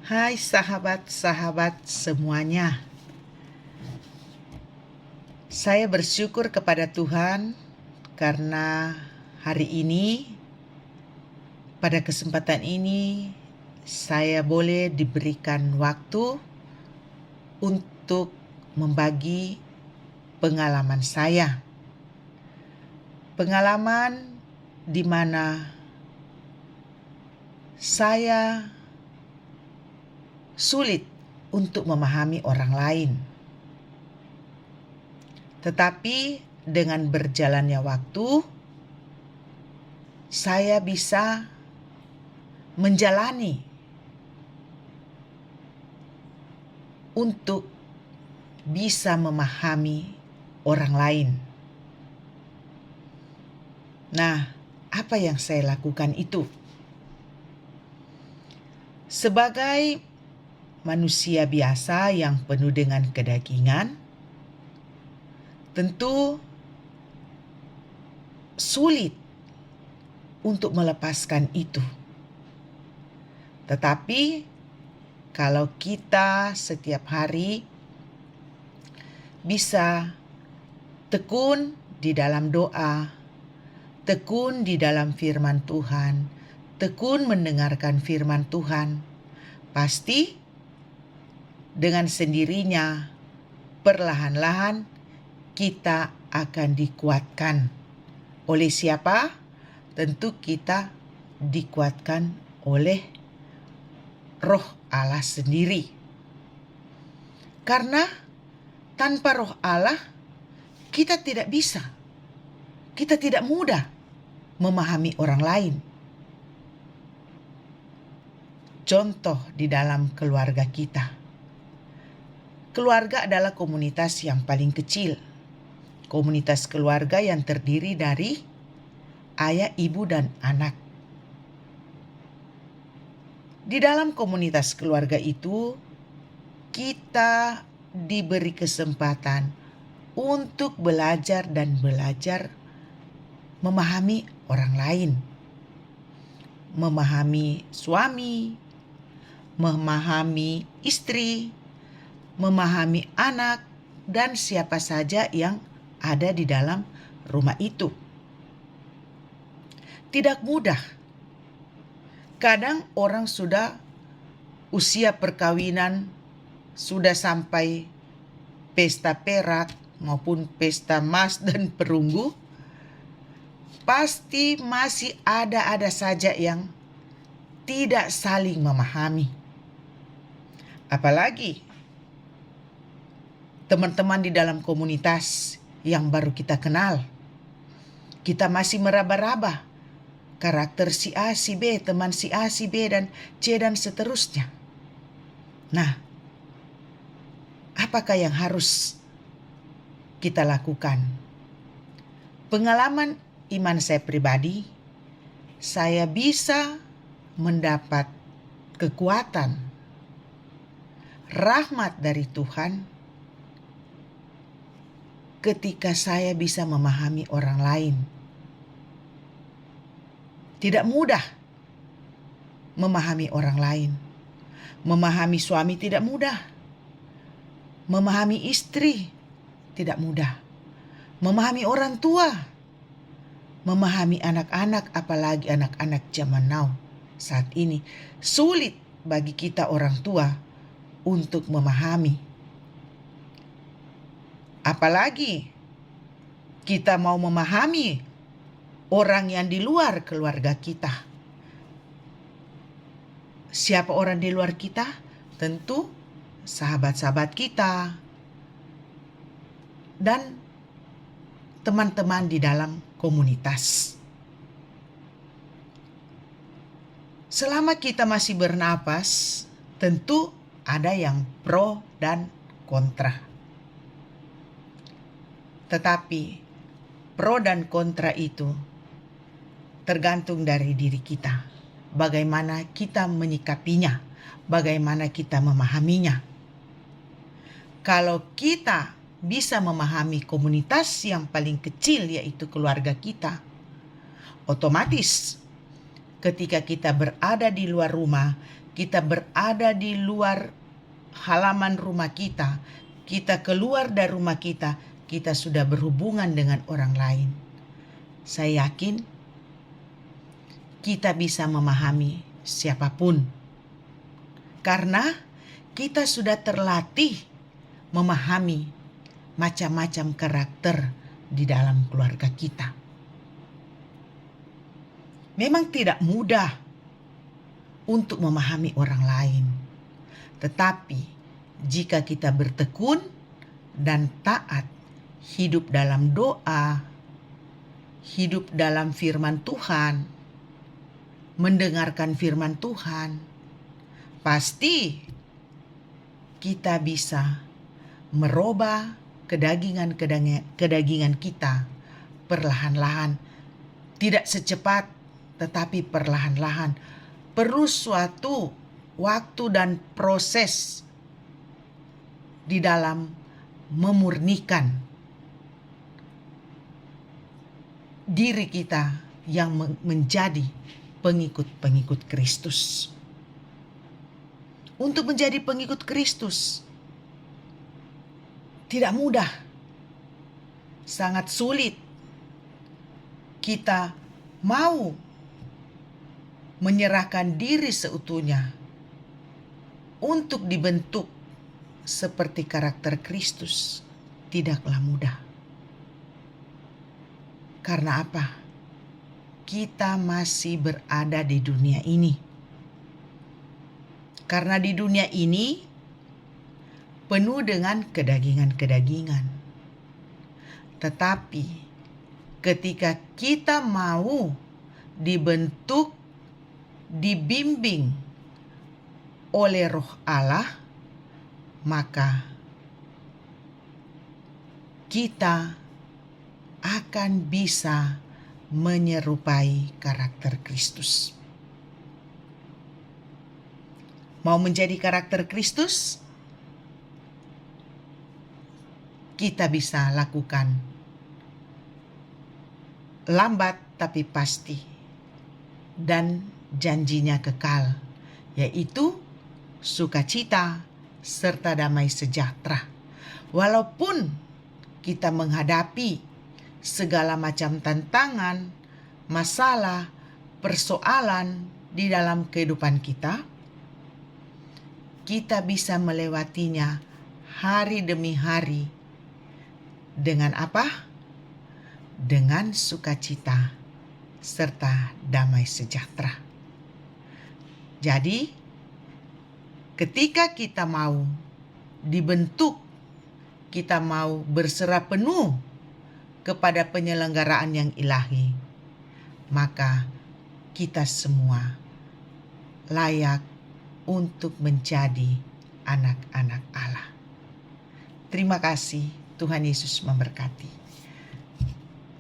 Hai sahabat-sahabat semuanya. Saya bersyukur kepada Tuhan karena hari ini, pada kesempatan ini, saya boleh diberikan waktu untuk membagi pengalaman saya. Pengalaman di mana saya sulit untuk memahami orang lain. Tetapi dengan berjalannya waktu, saya bisa menjalani untuk bisa memahami orang lain. Nah, apa yang saya lakukan itu? Sebagai manusia biasa yang penuh dengan kedagingan, tentu sulit untuk melepaskan itu. Tetapi kalau kita setiap hari bisa tekun di dalam doa, tekun di dalam firman Tuhan, tekun mendengarkan firman Tuhan, pasti dengan sendirinya perlahan-lahan kita akan dikuatkan. Oleh siapa? Tentu kita dikuatkan oleh Roh Allah sendiri. Karena tanpa Roh Allah kita tidak bisa. Kita tidak mudah memahami orang lain. Contoh di dalam keluarga kita. Keluarga adalah komunitas yang paling kecil. Komunitas keluarga yang terdiri dari ayah, ibu, dan anak. Di dalam komunitas keluarga itu, kita diberi kesempatan untuk belajar memahami orang lain. Memahami suami, memahami istri, memahami anak, dan siapa saja yang ada di dalam rumah itu. Tidak mudah. Kadang orang sudah usia perkawinan, sudah sampai pesta perak maupun pesta emas dan perunggu, pasti masih ada saja yang tidak saling memahami. Apalagi teman-teman di dalam komunitas yang baru kita kenal. Kita masih meraba-raba karakter si A, si B, teman si A, si B, dan C, dan seterusnya. Nah, apakah yang harus kita lakukan? Pengalaman iman saya pribadi, saya bisa mendapat kekuatan, rahmat dari Tuhan ketika saya bisa memahami orang lain. Tidak mudah memahami orang lain. Memahami suami tidak mudah. Memahami istri tidak mudah. Memahami orang tua. Memahami anak-anak, apalagi anak-anak zaman now saat ini. Sulit bagi kita orang tua untuk memahami. Apalagi kita mau memahami orang yang di luar keluarga kita. Siapa orang di luar kita? Tentu sahabat-sahabat kita dan teman-teman di dalam komunitas. Selama kita masih bernapas, tentu ada yang pro dan kontra. Tetapi pro dan kontra itu tergantung dari diri kita. Bagaimana kita menyikapinya, bagaimana kita memahaminya. Kalau kita bisa memahami komunitas yang paling kecil, yaitu keluarga kita, otomatis ketika kita berada di luar rumah, kita berada di luar halaman rumah kita, kita keluar dari rumah kita, kita sudah berhubungan dengan orang lain. Saya yakin kita bisa memahami siapapun, karena kita sudah terlatih memahami macam-macam karakter di dalam keluarga kita. Memang tidak mudah untuk memahami orang lain, tetapi jika kita bertekun dan taat, hidup dalam doa, hidup dalam firman Tuhan, mendengarkan firman Tuhan, pasti kita bisa merubah kedagingan kita perlahan-lahan. Tidak secepat, tetapi perlahan-lahan. Perlu suatu waktu dan proses di dalam memurnikan diri kita yang menjadi pengikut-pengikut Kristus. Untuk menjadi pengikut Kristus tidak mudah, sangat sulit. Kita mau menyerahkan diri seutuhnya untuk dibentuk seperti karakter Kristus, tidaklah mudah. Karena apa? Kita masih berada di dunia ini. Karena di dunia ini penuh dengan kedagingan-kedagingan. Tetapi ketika kita mau dibentuk, dibimbing oleh Roh Allah, maka kita akan bisa menyerupai karakter Kristus. Mau menjadi karakter Kristus? Kita bisa lakukan lambat tapi pasti, dan janjinya kekal, yaitu sukacita serta damai sejahtera. Walaupun kita menghadapi segala macam tantangan, masalah, persoalan di dalam kehidupan kita, kita bisa melewatinya hari demi hari. Dengan apa? Dengan sukacita serta damai sejahtera. Jadi, ketika kita mau dibentuk, kita mau berserah penuh kepada penyelenggaraan yang ilahi, maka kita semua layak untuk menjadi anak-anak Allah. Terima kasih, Tuhan Yesus memberkati.